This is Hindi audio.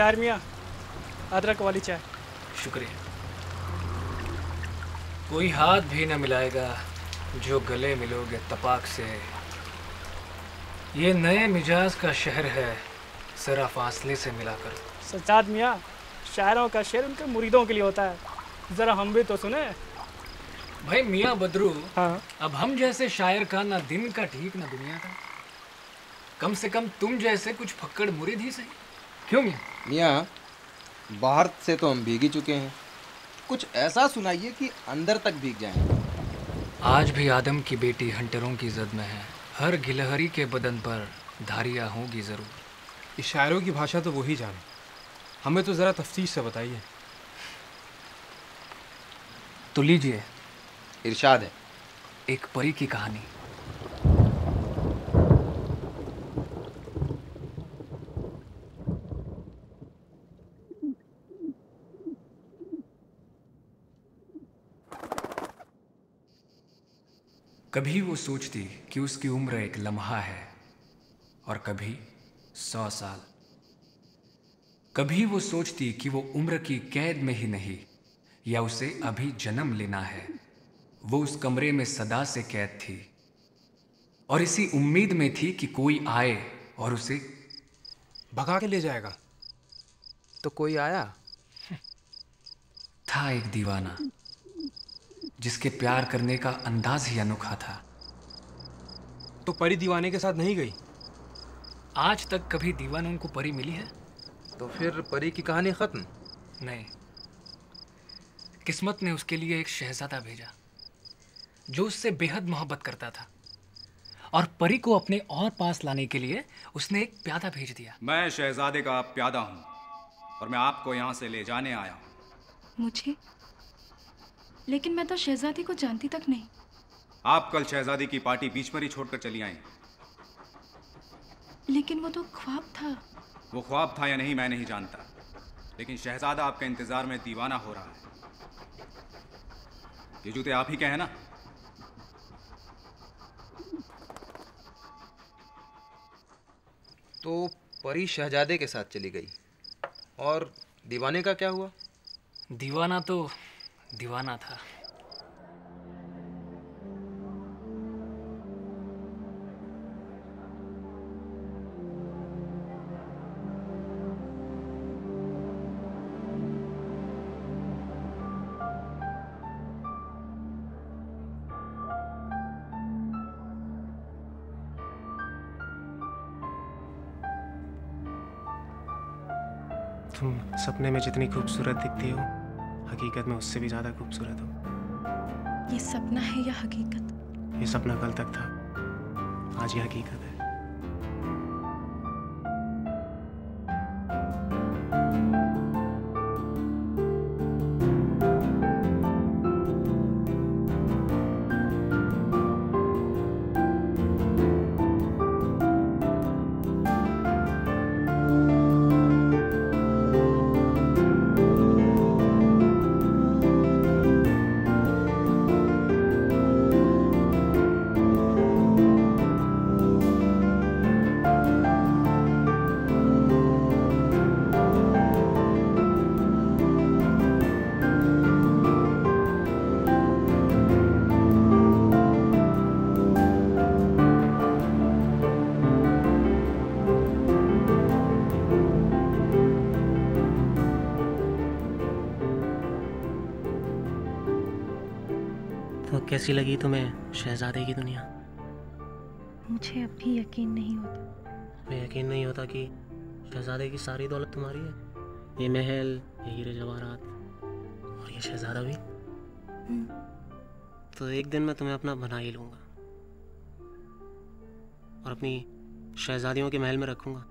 शायर मियाँ, अदरक वाली चाय। शुक्रिया। कोई हाथ भी न मिलाएगा जो गले मिलोगे तपाक से। ये नए मिजाज का शहर है, जरा फासले से मिला करो। सज्जाद मियाँ, शायरों का शेर उनके मुरीदों के लिए होता है, जरा हम भी तो सुने। भाई मियाँ बदरू, हाँ, अब हम जैसे शायर का ना दिन का ठीक ना दुनिया का। कम से कम तुम जैसे कुछ फक्कड़ मुरीद ही सही। क्यों मियाँ? मियाँ, बाहर से तो हम भीग ही चुके हैं, कुछ ऐसा सुनाइए कि अंदर तक भीग जाएं। आज भी आदम की बेटी हंटरों की जद में है, हर गिलहरी के बदन पर धारियाँ होंगी जरूर। इस शायरों की भाषा तो वही जाने, हमें तो जरा तफ्सीश से बताइए। तो लीजिए, इरशाद है। एक परी की कहानी। कभी वो सोचती कि उसकी उम्र एक लम्हा है, और कभी 100 साल। कभी वो सोचती कि वो उम्र की कैद में ही नहीं, या उसे अभी जन्म लेना है। वो उस कमरे में सदा से कैद थी, और इसी उम्मीद में थी कि कोई आए और उसे भगा के ले जाएगा। तो कोई आया? था एक दीवाना, जिसके प्यार करने का अंदाज ही अनोखा था। तो परी दीवाने के साथ नहीं गई? आज तक कभी दीवानों को परी मिली है? तो फिर परी की कहानी खत्म? नहीं, किस्मत ने उसके लिए एक शहजादा भेजा, जो उससे बेहद मोहब्बत करता था। और परी को अपने और पास लाने के लिए उसने एक प्यादा भेज दिया। मैं शहजादे का प्यादा हूँ, और मैं आपको यहाँ से ले जाने आया हूँ। मुझे? लेकिन मैं तो शहजादी को जानती तक नहीं। आप कल शहजादी की पार्टी बीच पर ही छोड़कर चली आई। लेकिन वो तो ख्वाब था। वो ख्वाब था या नहीं मैं नहीं जानता, लेकिन शहजादा आपके इंतजार में दीवाना हो रहा है। ये जूते आप ही के हैं ना? तो परी शहजादे के साथ चली गई, और दीवाने का क्या हुआ? दीवाना तो दीवाना था। तुम सपने में जितनी खूबसूरत दिखती हो, हकीकत में उससे भी ज़्यादा खूबसूरत हो। ये सपना है या हकीकत? ये सपना कल तक था, आज ये हकीकत है। तो कैसी लगी तुम्हें शहजादे की दुनिया? मुझे अब भी यकीन नहीं होता। तुम्हें यकीन नहीं होता कि शहजादे की सारी दौलत तुम्हारी है? ये महल, ये हीरे जवाहरात, और ये शहजादा भी? तो एक दिन मैं तुम्हें अपना बना ही लूंगा, और अपनी शहजादियों के महल में रखूंगा।